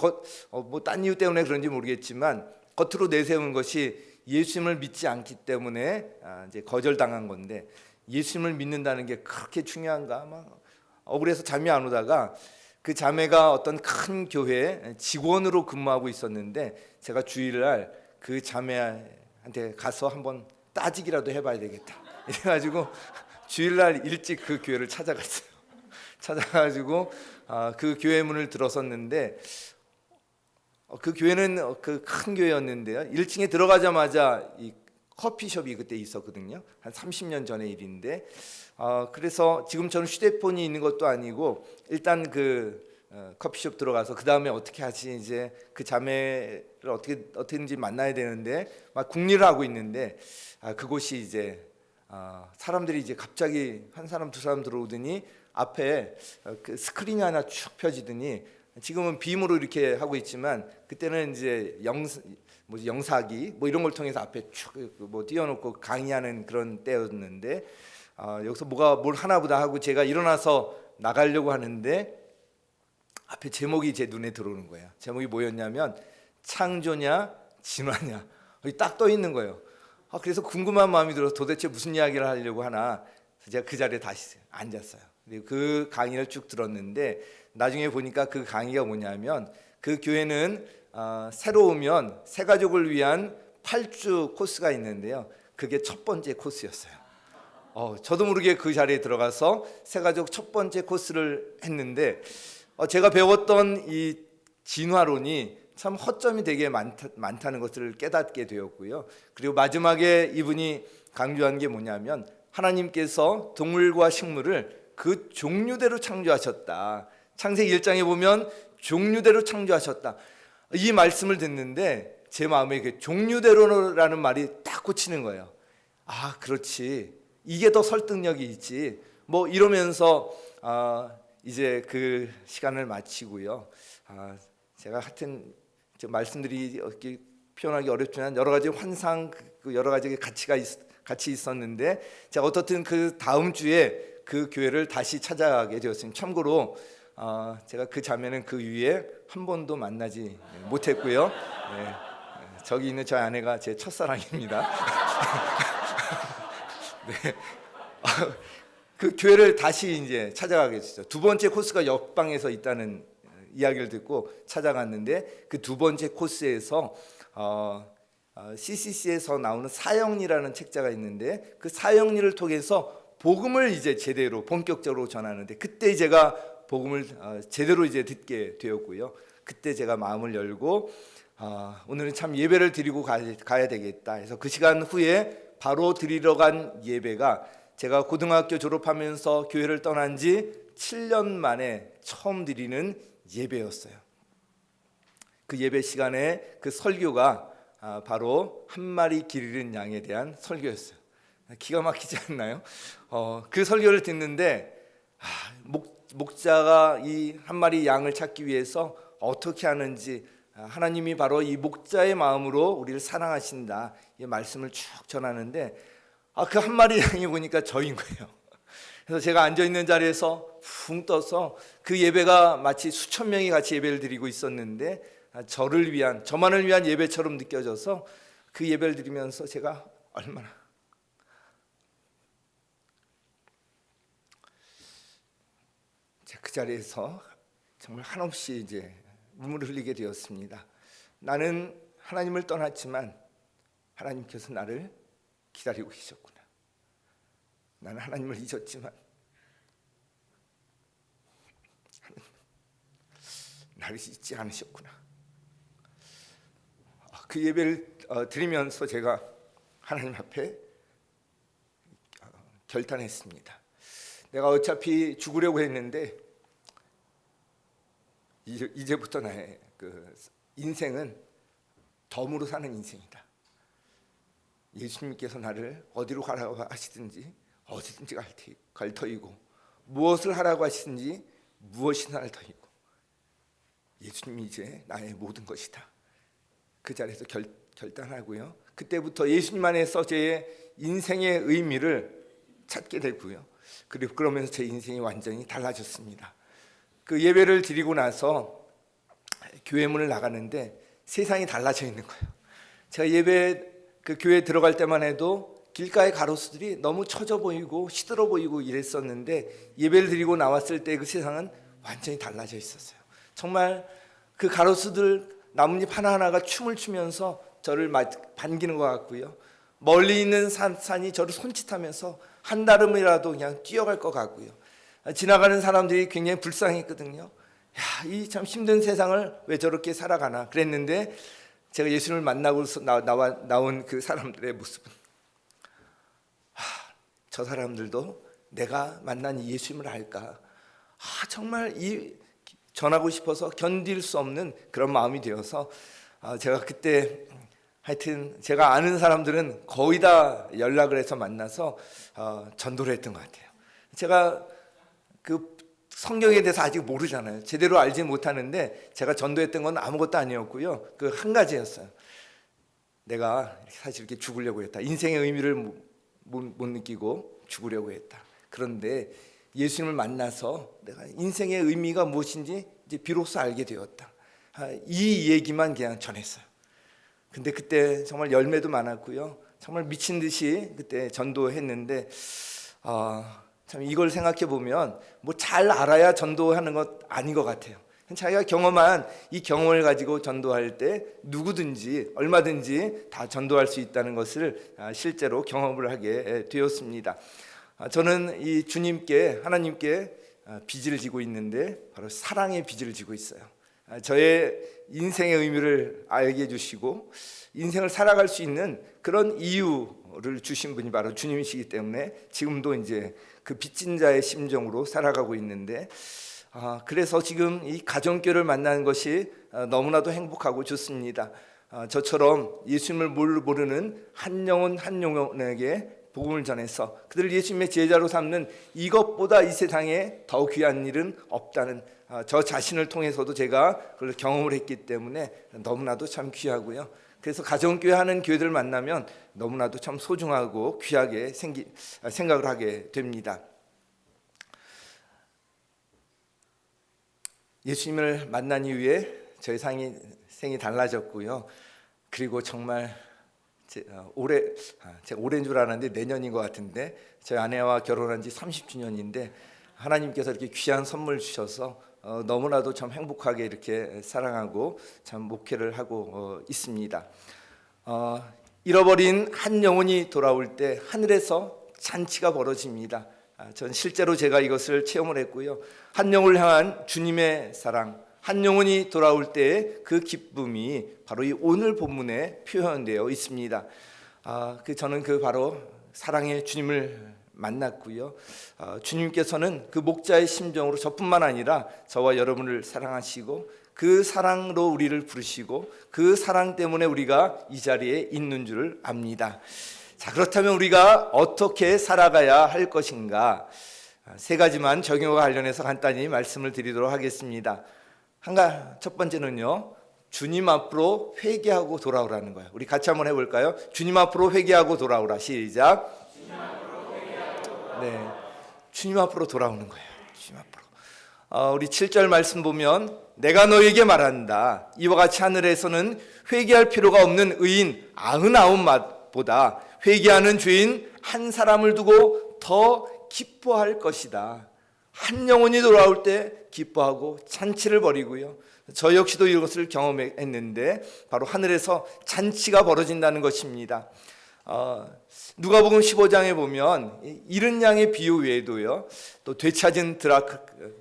Speaker 2: 뭐 딴 이유 때문에 그런지 모르겠지만 겉으로 내세운 것이 예수님을 믿지 않기 때문에 이제 거절당한 건데 예수님을 믿는다는 게 그렇게 중요한가 막 억울해서 잠이 안 오다가 그 자매가 어떤 큰 교회 직원으로 근무하고 있었는데 제가 주일날 그 자매한테 가서 한번 따지기라도 해봐야 되겠다 이래가지고 주일날 일찍 그 교회를 찾아갔어요. 찾아가지고 그 교회 문을 들어섰는데 그 교회는 그 큰 교회였는데요. 1층에 들어가자마자 이 커피숍이 그때 있었거든요. 한 30년 전의 일인데 그래서 지금처럼 휴대폰이 있는 것도 아니고 일단 그 커피숍 들어가서 그 다음에 어떻게 하지 이제 그 자매를 어떻게든지 만나야 되는데 막 궁리를 하고 있는데 그곳이 이제 사람들이 이제 갑자기 한 사람 두 사람 들어오더니 앞에 그 스크린이 하나 쭉 펴지더니 지금은 빔으로 이렇게 하고 있지만 그때는 이제 영사기 뭐 이런 걸 통해서 앞에 쭉 뭐 띄워놓고 강의하는 그런 때였는데 여기서 뭘 하나보다 하고 제가 일어나서 나가려고 하는데 앞에 제목이 제 눈에 들어오는 거예요. 제목이 뭐였냐면 창조냐 진화냐 딱 떠 있는 거예요. 그래서 궁금한 마음이 들어서 도대체 무슨 이야기를 하려고 하나 제가 그 자리에 다시 앉았어요. 그리고 그 강의를 쭉 들었는데 나중에 보니까 그 강의가 뭐냐면 그 교회는 새로 오면 새 가족을 위한 8주 코스가 있는데요. 그게 첫 번째 코스였어요. 저도 모르게 그 자리에 들어가서 새 가족 첫 번째 코스를 했는데 제가 배웠던 이 진화론이 참 허점이 되게 많다는 것을 깨닫게 되었고요. 그리고 마지막에 이분이 강조한 게 뭐냐면 하나님께서 동물과 식물을 그 종류대로 창조하셨다. 창세기 1장에 보면 종류대로 창조하셨다. 이 말씀을 듣는데 제 마음에 그 종류대로라는 말이 딱 꽂히는 거예요. 그렇지. 이게 더 설득력이 있지. 뭐 이러면서 이제 그 시간을 마치고요. 제가 하여튼 말씀들이 표현하기 어렵지만 여러 가지 환상, 여러 가지 같이 있었는데 제가 어떻든 그 다음 주에 그 교회를 다시 찾아가게 되었습니다. 참고로 제가 그 자매는 그 이후에 한 번도 만나지 못했고요. 네, 저기 있는 저희 아내가 제 첫사랑입니다. 네. 그 교회를 다시 이제 찾아가게 됐어요. 두 번째 코스가 옆방에서 있다는 이야기를 듣고 찾아갔는데 그 두 번째 코스에서 CCC에서 나오는 사형리라는 책자가 있는데 그 사형리를 통해서 복음을 이제 제대로 본격적으로 전하는데 그때 제가 복음을 제대로 이제 듣게 되었고요. 그때 제가 마음을 열고 오늘은 참 예배를 드리고 가야 되겠다 해서 그 시간 후에 바로 드리러 간 예배가 제가 고등학교 졸업하면서 교회를 떠난 지 7년 만에 처음 드리는 예배였어요. 그 예배 시간에 그 설교가 바로 한 마리 길 잃은 양에 대한 설교였어요. 기가 막히지 않나요? 그 설교를 듣는데 목자가 이 한 마리 양을 찾기 위해서 어떻게 하는지 하나님이 바로 이 목자의 마음으로 우리를 사랑하신다 이 말씀을 쭉 전하는데 그 한 마리 양이 보니까 저인 거예요. 그래서 제가 앉아있는 자리에서 붕 떠서 그 예배가 마치 수천 명이 같이 예배를 드리고 있었는데 저만을 위한 예배처럼 느껴져서 그 예배를 드리면서 제가 얼마나 그 자리에서 정말 한없이 이제 눈물을 흘리게 되었습니다. 나는 하나님을 떠났지만 하나님께서 나를 기다리고 계셨구나. 나는 하나님을 잊었지만 나를 잊지 않으셨구나. 그 예배를 드리면서 제가 하나님 앞에 결단했습니다. 내가 어차피 죽으려고 했는데 이제부터 나의 그 인생은 덤으로 사는 인생이다. 예수님께서 나를 어디로 가라고 하시든지 어디든지 갈 터이고, 무엇을 하라고 하시든지 무엇이나 할 터이고, 예수님이 이제 나의 모든 것이다. 그 자리에서 결단하고요. 그때부터 예수님 안에서 제 인생의 의미를 찾게 되고요. 그리고 그러면서 제 인생이 완전히 달라졌습니다. 그 예배를 드리고 나서 교회 문을 나가는데 세상이 달라져 있는 거예요. 제가 그 교회에 들어갈 때만 해도 길가의 가로수들이 너무 처져 보이고 시들어 보이고 이랬었는데, 예배를 드리고 나왔을 때 그 세상은 완전히 달라져 있었어요. 정말 그 가로수들 나뭇잎 하나하나가 춤을 추면서 저를 반기는 것 같고요. 멀리 있는 산이 저를 손짓하면서 한 달음이라도 그냥 뛰어갈 것 같고요. 지나가는 사람들이 굉장히 불쌍했거든요. 이 참 힘든 세상을 왜 저렇게 살아가나 그랬는데, 제가 예수님을 만나고 나온 그 사람들의 모습은 저 사람들도 내가 만난 이 예수님을 알까? 정말 전하고 싶어서 견딜 수 없는 그런 마음이 되어서 제가 그때 하여튼 제가 아는 사람들은 거의 다 연락을 해서 만나서 전도를 했던 것 같아요. 제가 그 성경에 대해서 아직 모르잖아요. 제대로 알지 못하는데 제가 전도했던 건 아무것도 아니었고요. 그 한 가지였어요. 내가 사실 이렇게 죽으려고 했다. 인생의 의미를 못 느끼고 죽으려고 했다. 그런데 예수님을 만나서 내가 인생의 의미가 무엇인지 이제 비로소 알게 되었다. 이 얘기만 그냥 전했어요. 근데 그때 정말 열매도 많았고요. 정말 미친 듯이 그때 전도했는데, 참 이걸 생각해 보면 뭐 잘 알아야 전도하는 것 아닌 것 같아요. 자기가 경험한 이 경험을 가지고 전도할 때 누구든지 얼마든지 다 전도할 수 있다는 것을 실제로 경험을 하게 되었습니다. 저는 이 주님께, 하나님께 빚을 지고 있는데 바로 사랑의 빚을 지고 있어요. 저의 인생의 의미를 알게 해주시고 인생을 살아갈 수 있는 그런 이유를 주신 분이 바로 주님이시기 때문에 지금도 이제 그 빚진 자의 심정으로 살아가고 있는데, 그래서 지금 이 가정교회를 만나는 것이 너무나도 행복하고 좋습니다. 저처럼 예수님을 모르는 한 영혼에게 복음을 전해서 그들을 예수님의 제자로 삼는 이것보다 이 세상에 더 귀한 일은 없다는 저 자신을 통해서도 제가 그걸 경험을 했기 때문에 너무나도 참 귀하고요. 그래서 가정교회 하는 교회들 만나면 너무나도 참 소중하고 귀하게 생각을 하게 됩니다. 예수님을 만난 이후에 저희 생이 달라졌고요. 그리고 정말 제가 올해인 줄 알았는데 내년인 것 같은데, 저희 아내와 결혼한 지 30주년인데 하나님께서 이렇게 귀한 선물 주셔서 너무나도 참 행복하게 이렇게 사랑하고 참 목회를 하고 있습니다. 잃어버린 한 영혼이 돌아올 때 하늘에서 잔치가 벌어집니다. 전 실제로 제가 이것을 체험을 했고요. 한 영혼을 향한 주님의 사랑, 한 영혼이 돌아올 때의 그 기쁨이 바로 이 오늘 본문에 표현되어 있습니다. 저는 바로 사랑의 주님을 만났고요. 주님께서는 그 목자의 심정으로 저뿐만 아니라 저와 여러분을 사랑하시고 그 사랑으로 우리를 부르시고 그 사랑 때문에 우리가 이 자리에 있는 줄을 압니다. 자, 그렇다면 우리가 어떻게 살아가야 할 것인가? 세 가지만 적용과 관련해서 간단히 말씀을 드리도록 하겠습니다. 첫 번째는요, 주님 앞으로 회개하고 돌아오라는 거예요. 우리 같이 한번 해볼까요? 주님 앞으로 회개하고 돌아오라. 시작. 주님 앞으로 회개하고 돌아오라. 네, 주님 앞으로 돌아오는 거예요. 주님 앞으로. 우리 7절 말씀 보면 내가 너에게 말한다. 이와 같이 하늘에서는 회개할 필요가 없는 의인 99맛보다 회개하는 죄인 한 사람을 두고 더 기뻐할 것이다. 한 영혼이 돌아올 때 기뻐하고 잔치를 벌이고요. 저 역시도 이것을 경험했는데 바로 하늘에서 잔치가 벌어진다는 것입니다. 누가복음 15장에 보면 잃은 양의 비유 외에도요, 또 되찾은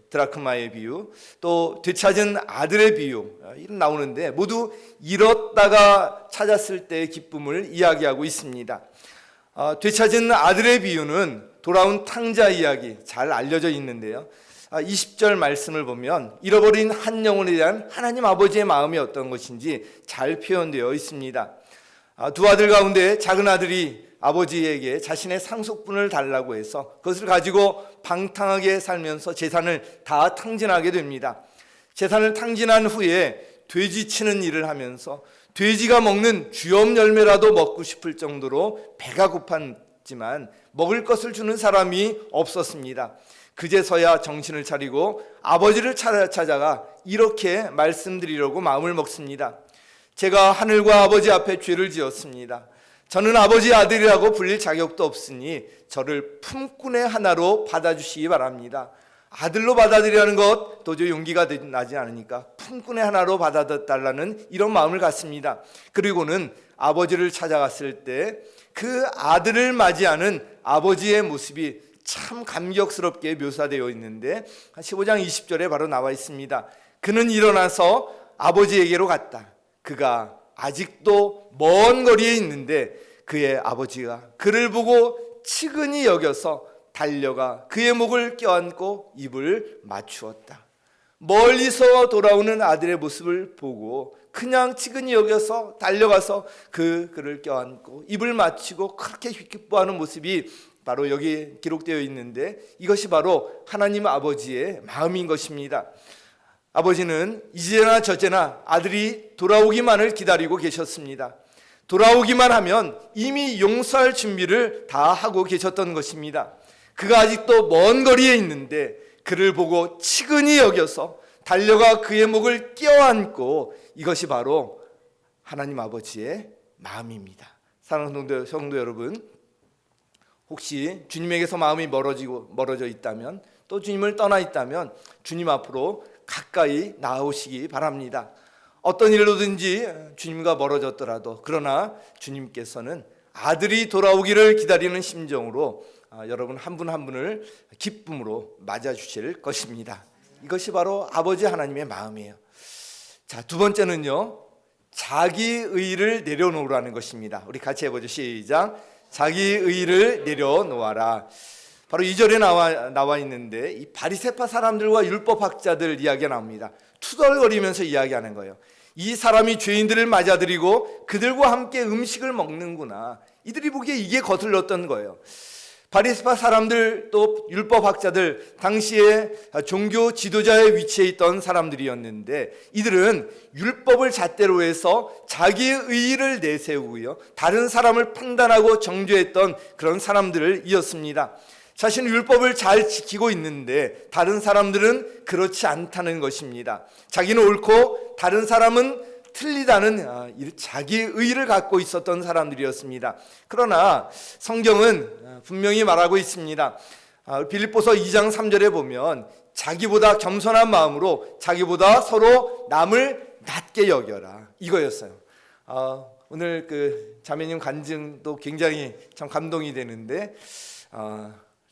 Speaker 2: 드라크마의 비유, 또 되찾은 아들의 비유 이런 나오는데 모두 잃었다가 찾았을 때의 기쁨을 이야기하고 있습니다. 되찾은 아들의 비유는 돌아온 탕자 이야기 잘 알려져 있는데요. 20절 말씀을 보면 잃어버린 한 영혼에 대한 하나님 아버지의 마음이 어떤 것인지 잘 표현되어 있습니다. 두 아들 가운데 작은 아들이 아버지에게 자신의 상속분을 달라고 해서 그것을 가지고 방탕하게 살면서 재산을 다 탕진하게 됩니다. 재산을 탕진한 후에 돼지 치는 일을 하면서 돼지가 먹는 쥐엄 열매라도 먹고 싶을 정도로 배가 고팠지만 먹을 것을 주는 사람이 없었습니다. 그제서야 정신을 차리고 아버지를 찾아가 이렇게 말씀드리려고 마음을 먹습니다. 제가 하늘과 아버지 앞에 죄를 지었습니다. 저는 아버지의 아들이라고 불릴 자격도 없으니 저를 품꾼의 하나로 받아주시기 바랍니다. 아들로 받아들이라는 것 도저히 용기가 나지 않으니까 품꾼의 하나로 받아달라는 이런 마음을 갖습니다. 그리고는 아버지를 찾아갔을 때 그 아들을 맞이하는 아버지의 모습이 참 감격스럽게 묘사되어 있는데 15장 20절에 바로 나와 있습니다. 그는 일어나서 아버지에게로 갔다. 그가 아직도 먼 거리에 있는데 그의 아버지가 그를 보고 치근히 여겨서 달려가 그의 목을 껴안고 입을 맞추었다. 멀리서 돌아오는 아들의 모습을 보고 그냥 치근히 여겨서 달려가서 그를 껴안고 입을 맞추고 그렇게 기뻐하는 모습이 바로 여기 기록되어 있는데 이것이 바로 하나님 아버지의 마음인 것입니다. 아버지는 이제나 저제나 아들이 돌아오기만을 기다리고 계셨습니다. 돌아오기만 하면 이미 용서할 준비를 다 하고 계셨던 것입니다. 그가 아직도 먼 거리에 있는데 그를 보고 치근히 여겨서 달려가 그의 목을 껴안고 이것이 바로 하나님 아버지의 마음입니다. 사랑하는 성도 여러분, 혹시 주님에게서 마음이 멀어져 있다면 또 주님을 떠나 있다면 주님 앞으로 가까이 나오시기 바랍니다. 어떤 일로든지 주님과 멀어졌더라도 그러나 주님께서는 아들이 돌아오기를 기다리는 심정으로 여러분 한 분 한 분을 기쁨으로 맞아주실 것입니다. 이것이 바로 아버지 하나님의 마음이에요. 자, 두 번째는요, 자기 의의를 내려놓으라는 것입니다. 우리 같이 해보죠. 시작. 자기 의의를 내려놓아라. 바로 2절에 나와 있는데 이 바리새파 사람들과 율법학자들 이야기가 나옵니다. 투덜거리면서 이야기하는 거예요. 이 사람이 죄인들을 맞아들이고 그들과 함께 음식을 먹는구나. 이들이 보기에 이게 거슬렀던 거예요. 바리새파 사람들 또 율법학자들 당시에 종교 지도자의 위치에 있던 사람들이었는데 이들은 율법을 잣대로 해서 자기의 의의를 내세우고요, 다른 사람을 판단하고 정죄했던 그런 사람들이었습니다. 자신은 율법을 잘 지키고 있는데 다른 사람들은 그렇지 않다는 것입니다. 자기는 옳고 다른 사람은 틀리다는 자기의 의의를 갖고 있었던 사람들이었습니다. 그러나 성경은 분명히 말하고 있습니다. 빌립보서 2장 3절에 보면 자기보다 겸손한 마음으로 자기보다 서로 남을 낮게 여겨라, 이거였어요. 오늘 그 자매님 간증도 굉장히 참 감동이 되는데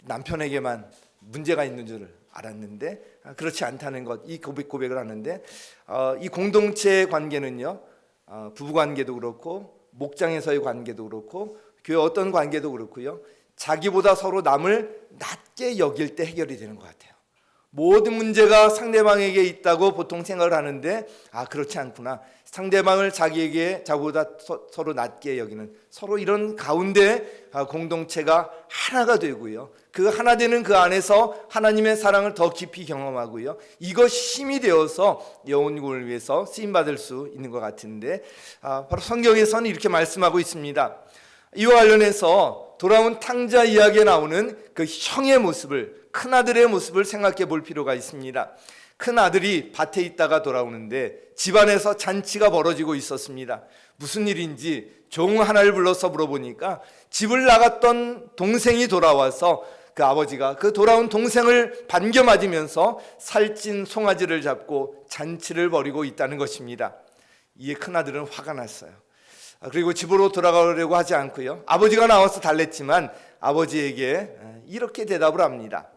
Speaker 2: 남편에게만 문제가 있는 줄 알았는데 그렇지 않다는 것, 이 고백을 하는데 이 공동체 관계는요, 부부 관계도 그렇고 목장에서의 관계도 그렇고 교회 어떤 관계도 그렇고요, 자기보다 서로 남을 낮게 여길 때 해결이 되는 것 같아요. 모든 문제가 상대방에게 있다고 보통 생각을 하는데 그렇지 않구나. 상대방을 자기보다 서로 낮게 여기는, 서로 이런 가운데 공동체가 하나가 되고요, 그 하나 되는 그 안에서 하나님의 사랑을 더 깊이 경험하고요, 이것이 힘이 되어서 영혼을 위해서 쓰임받을 수 있는 것 같은데 바로 성경에서는 이렇게 말씀하고 있습니다. 이와 관련해서 돌아온 탕자 이야기에 나오는 그 형의 모습을, 큰아들의 모습을 생각해 볼 필요가 있습니다. 큰아들이 밭에 있다가 돌아오는데 집안에서 잔치가 벌어지고 있었습니다. 무슨 일인지 종 하나를 불러서 물어보니까 집을 나갔던 동생이 돌아와서 그 아버지가 그 돌아온 동생을 반겨 맞으면서 살찐 송아지를 잡고 잔치를 벌이고 있다는 것입니다. 이에 큰아들은 화가 났어요. 그리고 집으로 돌아가려고 하지 않고요. 아버지가 나와서 달랬지만 아버지에게 이렇게 대답을 합니다.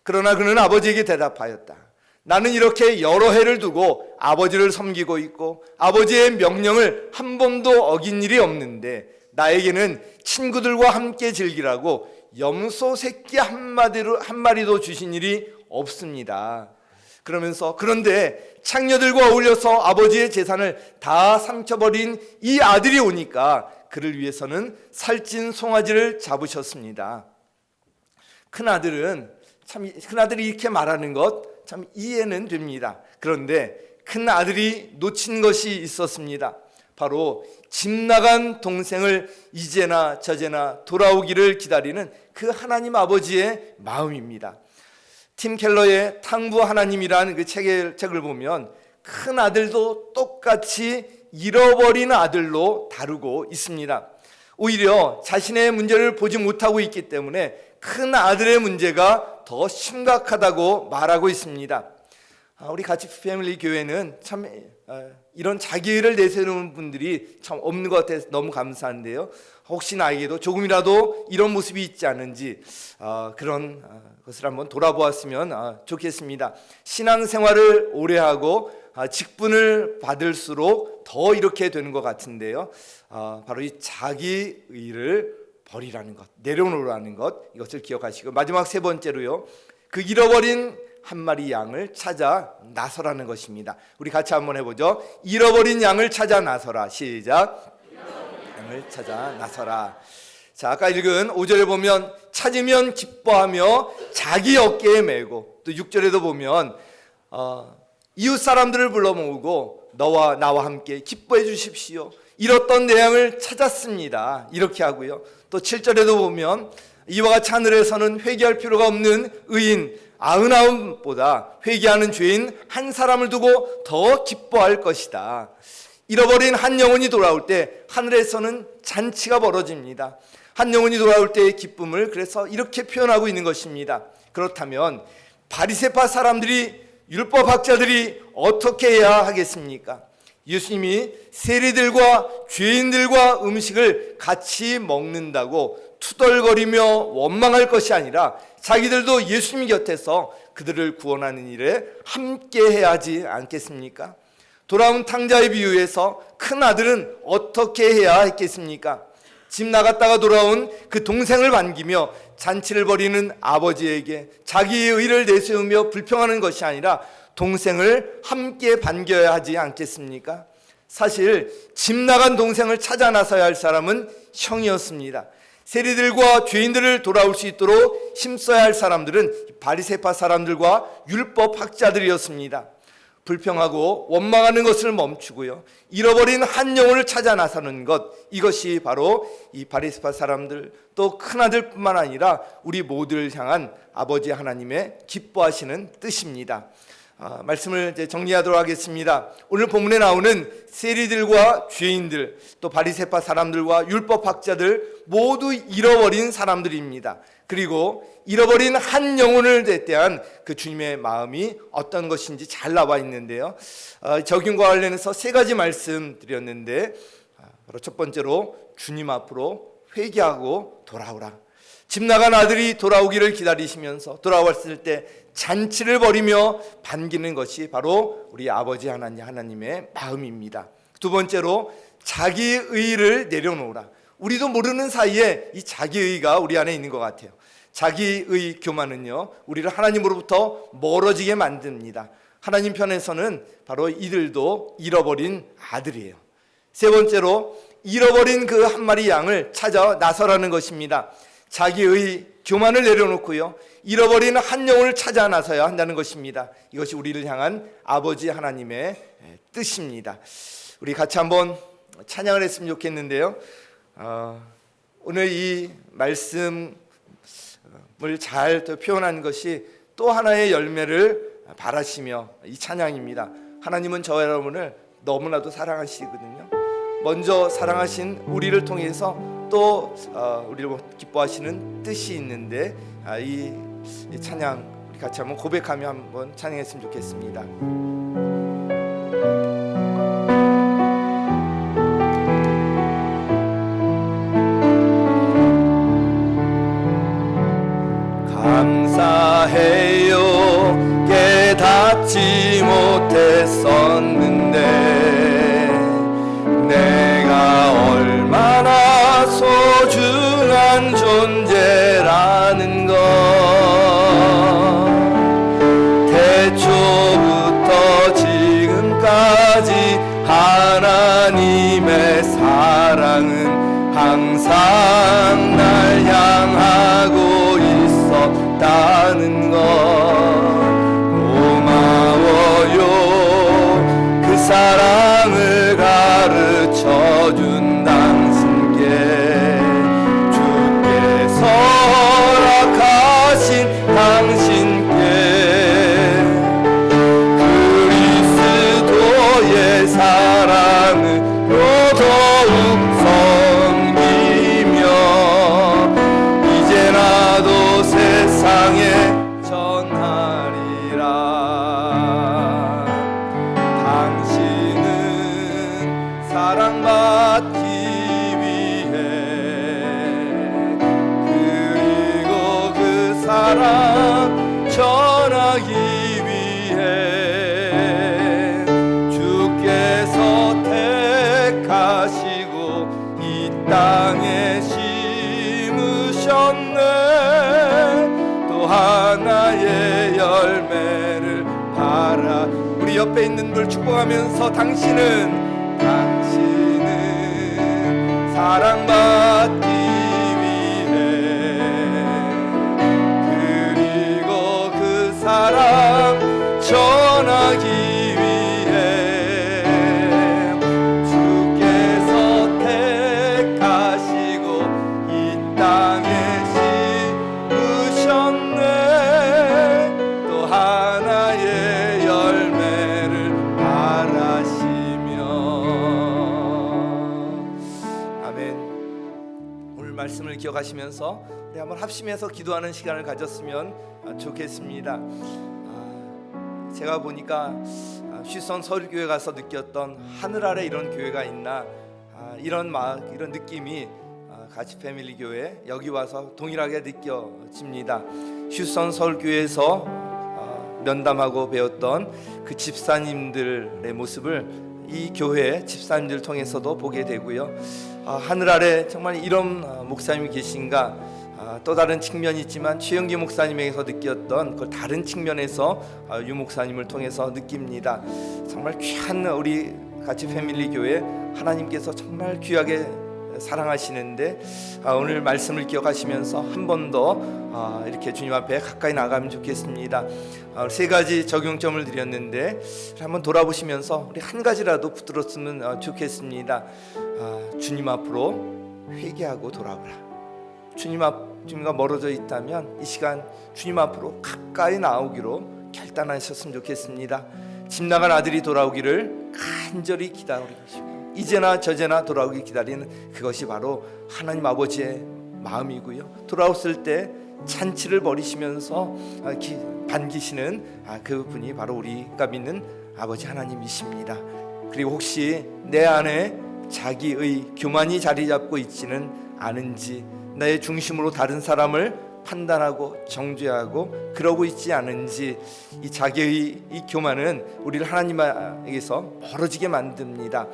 Speaker 2: 그러나 그는 아버지에게 대답하였다. 나는 이렇게 여러 해를 두고 아버지를 섬기고 있고 아버지의 명령을 한 번도 어긴 일이 없는데 나에게는 친구들과 함께 즐기라고 염소 새끼 한 마리도 주신 일이 없습니다. 그러면서 그런데 창녀들과 어울려서 아버지의 재산을 다 삼켜버린 이 아들이 오니까 그를 위해서는 살찐 송아지를 잡으셨습니다. 큰아들이 이렇게 말하는 것 참 이해는 됩니다. 그런데 큰아들이 놓친 것이 있었습니다. 바로 집 나간 동생을 이제나 저제나 돌아오기를 기다리는 그 하나님 아버지의 마음입니다. 팀 켈러의 탕부 하나님이라는 그 책을 보면 큰 아들도 똑같이 잃어버린 아들로 다루고 있습니다. 오히려 자신의 문제를 보지 못하고 있기 때문에 큰 아들의 문제가 더 심각하다고 말하고 있습니다. 우리 가치 패밀리 교회는 참 이런 자기를 내세우는 분들이 참 없는 것 같아서 너무 감사한데요. 혹시 나에게도 조금이라도 이런 모습이 있지 않은지 그런 것을 한번 돌아보았으면 좋겠습니다. 신앙생활을 오래 하고 직분을 받을수록 더 이렇게 되는 것 같은데요. 바로 이 자기의를 버리라는 것, 내려놓으라는 것, 이것을 기억하시고 마지막 세 번째로요. 그 잃어버린 한 마리 양을 찾아 나서라는 것입니다. 우리 같이 한번 해보죠. 잃어버린 양을 찾아 나서라. 시작. 양을 찾아 나서라. 자, 아까 읽은 5절에 보면 찾으면 기뻐하며 자기 어깨에 메고, 또 6절에도 보면 이웃 사람들을 불러 모으고 너와 나와 함께 기뻐해 주십시오. 잃었던 내 양을 찾았습니다. 이렇게 하고요. 또 7절에도 보면 이와 같이 하늘에서는 회개할 필요가 없는 의인 99보다 회개하는 죄인 한 사람을 두고 더 기뻐할 것이다. 잃어버린 한 영혼이 돌아올 때 하늘에서는 잔치가 벌어집니다. 한 영혼이 돌아올 때의 기쁨을 그래서 이렇게 표현하고 있는 것입니다. 그렇다면 바리새파 사람들이, 율법학자들이 어떻게 해야 하겠습니까? 예수님이 세리들과 죄인들과 음식을 같이 먹는다고 투덜거리며 원망할 것이 아니라 자기들도 예수님 곁에서 그들을 구원하는 일에 함께 해야 하지 않겠습니까? 돌아온 탕자의 비유에서 큰 아들은 어떻게 해야 했겠습니까? 집 나갔다가 돌아온 그 동생을 반기며 잔치를 벌이는 아버지에게 자기의 의를 내세우며 불평하는 것이 아니라 동생을 함께 반겨야 하지 않겠습니까? 사실 집 나간 동생을 찾아 나서야 할 사람은 형이었습니다. 세리들과 죄인들을 돌아올 수 있도록 힘써야 할 사람들은 바리새파 사람들과 율법학자들이었습니다. 불평하고 원망하는 것을 멈추고요, 잃어버린 한 영혼을 찾아 나서는 것, 이것이 바로 이 바리새파 사람들 또 큰아들뿐만 아니라 우리 모두를 향한 아버지 하나님의 기뻐하시는 뜻입니다. 말씀을 이제 정리하도록 하겠습니다. 오늘 본문에 나오는 세리들과 죄인들, 또 바리새파 사람들과 율법학자들 모두 잃어버린 사람들입니다. 그리고 잃어버린 한 영혼을 대한 그 주님의 마음이 어떤 것인지 잘 나와 있는데요. 적용과 관련해서 세 가지 말씀드렸는데, 바로 첫 번째로 주님 앞으로 회개하고 돌아오라. 집 나간 아들이 돌아오기를 기다리시면서 돌아왔을 때 잔치를 벌이며 반기는 것이 바로 우리 아버지 하나님의 마음입니다. 두 번째로 자기의를 내려놓으라. 우리도 모르는 사이에 이 자기의가 우리 안에 있는 것 같아요. 자기의 교만은요, 우리를 하나님으로부터 멀어지게 만듭니다. 하나님 편에서는 바로 이들도 잃어버린 아들이에요. 세 번째로 잃어버린 그 한 마리 양을 찾아 나서라는 것입니다. 자기의 교만을 내려놓고요, 잃어버린 한 영혼을 찾아 나서야 한다는 것입니다. 이것이 우리를 향한 아버지 하나님의 뜻입니다. 우리 같이 한번 찬양을 했으면 좋겠는데요. 오늘 이 말씀을 잘 표현한 것이 또 하나의 열매를 바라시며 이 찬양입니다. 하나님은 저 여러분을 너무나도 사랑하시거든요. 먼저 사랑하신 우리를 통해서 또 우리를 기뻐하시는 뜻이 있는데, 이 찬양 우리 같이 한번 고백하며 한번 찬양했으면 좋겠습니다. 감사해요. 깨닫지 못했었는데 내가 얼마나 소중한 존재라는 것 태초부터 지금까지 하나님의 사랑은 항상 날 향하고 있었다는 것 고마워요. 그 사랑을 가르쳐준 당신께 주께서 허락하신 당신께 그리스도의 사랑으로 더욱 섬기며 이제 나도 세상에 전하리라. 당신은 사랑받기 위해 그리고 그 사랑 전하기 위해 주께서 택하시고 이 땅에 심으셨네. 또 하나의 열매를 바라. 우리 옆에 있는 분 축복하면서 당신은 사랑받기 위해 그리고 그 사랑 전하기 위해 주께서 택하시고 이 땅에 심으셨네. 또 하나의 열매를 바라시며. 아멘. 오늘 말씀을 기억하시면서 우리 한번 합심해서 기도하는 시간을 가졌으면 좋겠습니다. 제가 보니까 슈선 서울교회 가서 느꼈던 하늘 아래 이런 교회가 있나 이런 느낌이 가치 패밀리 교회 여기 와서 동일하게 느껴집니다. 슈선 서울교회에서 면담하고 배웠던 그 집사님들의 모습을 이 교회 집사님들 통해서도 보게 되고요. 하늘 아래 정말 이런 목사님이 계신가. 또 다른 측면이 있지만 최영기 목사님에게서 느꼈던 그 다른 측면에서 유 목사님을 통해서 느낍니다. 정말 귀한 우리 가치 패밀리 교회 하나님께서 정말 귀하게 사랑하시는데 오늘 말씀을 기억하시면서 한 번 더 이렇게 주님 앞에 가까이 나가면 좋겠습니다. 세 가지 적용점을 드렸는데 한번 돌아보시면서 우리 한 가지라도 붙들었으면 좋겠습니다. 주님 앞으로 회개하고 돌아오라. 주님과 멀어져 있다면 이 시간 주님 앞으로 가까이 나오기로 결단하셨으면 좋겠습니다. 집 나간 아들이 돌아오기를 간절히 기다리시고 이제나 저제나 돌아오기 기다리는 그것이 바로 하나님 아버지의 마음이고요. 돌아왔을 때 잔치를 벌이시면서 반기시는 그분이 바로 우리가 믿는 아버지 하나님이십니다. 그리고 혹시 내 안에 자기의 교만이 자리 잡고 있지는 않은지, 나의 중심으로 다른 사람을 판단하고 정죄하고 그러고 있지 않은지, 이 자기의 이 교만은 우리를 하나님에게서 멀어지게 만듭니다.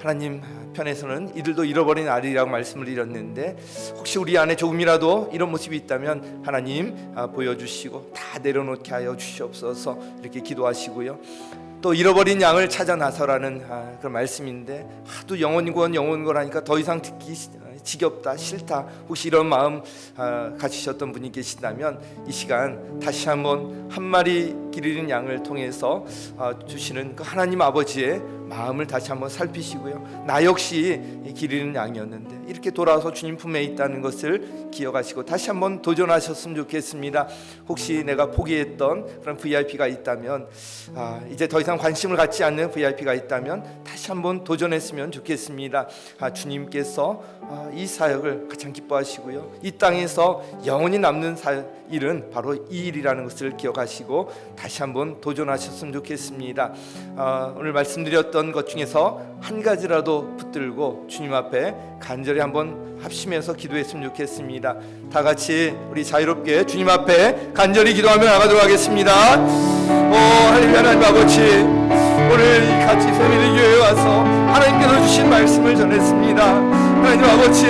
Speaker 2: 하나님 편에서는 이들도 잃어버린 아들이라고 말씀을 드렸는데 혹시 우리 안에 조금이라도 이런 모습이 있다면 하나님 보여주시고 다 내려놓게 하여 주시옵소서 이렇게 기도하시고요. 또 잃어버린 양을 찾아 나서라는 그런 말씀인데 하도 영원권 하니까 더 이상 듣기 지겹다 싫다 혹시 이런 마음 가지셨던 분이 계신다면 이 시간 다시 한번 한 마리 길 잃은 양을 통해서 주시는 그 하나님 아버지의 마음을 다시 한번 살피시고요. 나 역시 길 잃은 양이었는데 이렇게 돌아와서 주님 품에 있다는 것을 기억하시고 다시 한번 도전하셨으면 좋겠습니다. 혹시 내가 포기했던 그런 VIP가 있다면 이제 더 이상 관심을 갖지 않는 VIP가 있다면 다시 한번 도전했으면 좋겠습니다. 주님께서 이 사역을 가장 기뻐하시고요. 이 땅에서 영원히 남는 일은 바로 이 일이라는 것을 기억하시고 다시 한번 도전하셨으면 좋겠습니다. 오늘 말씀드렸던 것 중에서 한 가지라도 붙들고 주님 앞에 간절히 한번 합심해서 기도했으면 좋겠습니다. 다 같이 우리 자유롭게 주님 앞에 간절히 기도하며 나가도록 하겠습니다. 하나님, 하나님 아버지, 오늘 이 같이 패밀리 교회에 와서 하나님께서 주신 말씀을 전했습니다. 하나님 아버지,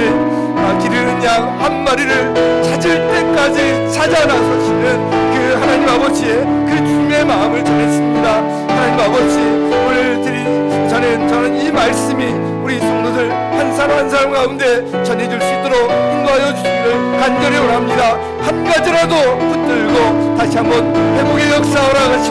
Speaker 2: 기르는 양 한 마리를 찾을 때까지 찾아 나서시는 그 하나님 아버지의 그 주님의 마음을 전했습니다. 하나님 아버지, 오늘 저는 이 말씀이 우리 성도들 한 사람 한 사람 가운데 전해질 수 있도록 인도하여 주시기를 간절히 원합니다. 한 가지라도 붙들고 다시 한번 회복의 역사 허락하시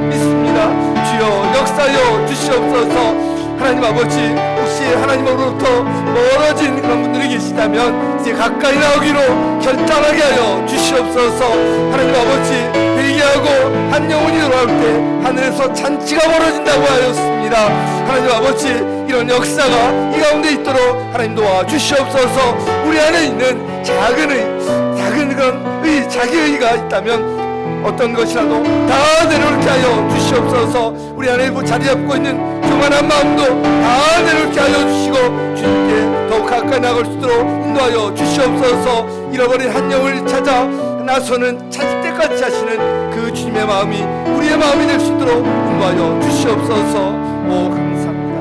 Speaker 2: 믿습니다. 주여 역사여 주시옵소서. 하나님 아버지, 혹시 하나님으로부터 멀어진 그런 분들이 계시다면 이제 가까이 나오기로 결단하게 하여 주시옵소서. 하나님 아버지, 회개하고 한 영혼이 돌아올 때 하늘에서 잔치가 벌어진다고 하였습니다. 하나님 아버지, 이런 역사가 이 가운데 있도록 하나님 도와 주시옵소서. 우리 안에 있는 작은 그런 자기 의가 있다면 어떤 것이라도 다 내려놓게 하여 주시옵소서. 우리 안에 자리 잡고 있는 교만한 마음도 다 내려놓게 하여 주시고 주님께 더욱 가까이 나갈 수 있도록 인도하여 주시옵소서. 잃어버린 한 영을 찾아 나서는 찾을 때까지 하시는 그 주님의 마음이 우리의 마음이 될 수 있도록 인도하여 주시옵소서. 감사합니다.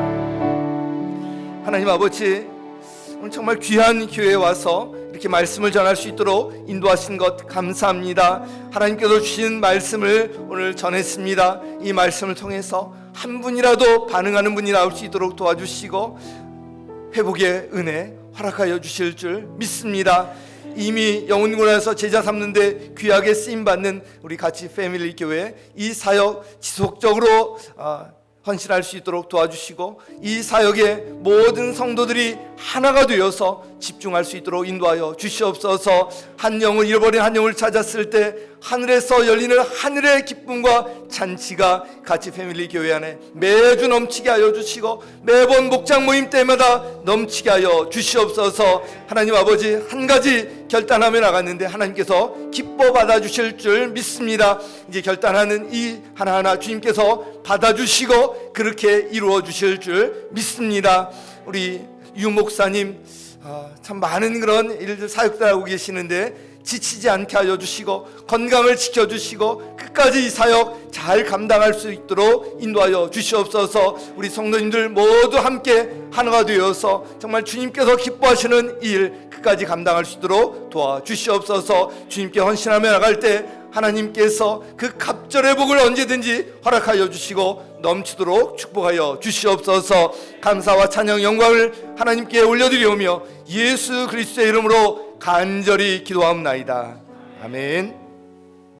Speaker 2: 하나님 아버지, 오늘 정말 귀한 교회에 와서 이렇게 말씀을 전할 수 있도록 인도하신 것 감사합니다. 하나님께서 주신 말씀을 오늘 전했습니다. 이 말씀을 통해서 한 분이라도 반응하는 분이 나올 수 있도록 도와주시고 회복의 은혜 허락하여 주실 줄 믿습니다. 이미 영혼군에서 제자 삼는데 귀하게 쓰임받는 우리 같이 패밀리 교회 이 사역 지속적으로 헌신할 수 있도록 도와주시고 이 사역에 모든 성도들이 하나가 되어서 집중할 수 있도록 인도하여 주시옵소서. 한 영을 잃어버린 한 영을 찾았을 때 하늘에서 열리는 하늘의 기쁨과 잔치가 같이 패밀리 교회 안에 매주 넘치게 하여 주시고 매번 목장 모임 때마다 넘치게 하여 주시옵소서. 하나님 아버지, 한 가지 결단하며 나갔는데 하나님께서 기뻐 받아주실 줄 믿습니다. 이제 결단하는 이 하나하나 주님께서 받아주시고 그렇게 이루어 주실 줄 믿습니다. 우리 유 목사님 참 많은 그런 일들 사역들 하고 계시는데 지치지 않게 하여 주시고 건강을 지켜주시고 끝까지 이 사역 잘 감당할 수 있도록 인도하여 주시옵소서. 우리 성도님들 모두 함께 하나가 되어서 정말 주님께서 기뻐하시는 일 끝까지 감당할 수 있도록 도와주시옵소서. 주님께 헌신하며 나갈 때 하나님께서 그 갑절의 복을 언제든지 허락하여 주시고 넘치도록 축복하여 주시옵소서. 감사와 찬양 영광을 하나님께 올려드리오며 예수 그리스도의 이름으로 간절히 기도하옵나이다. 아멘.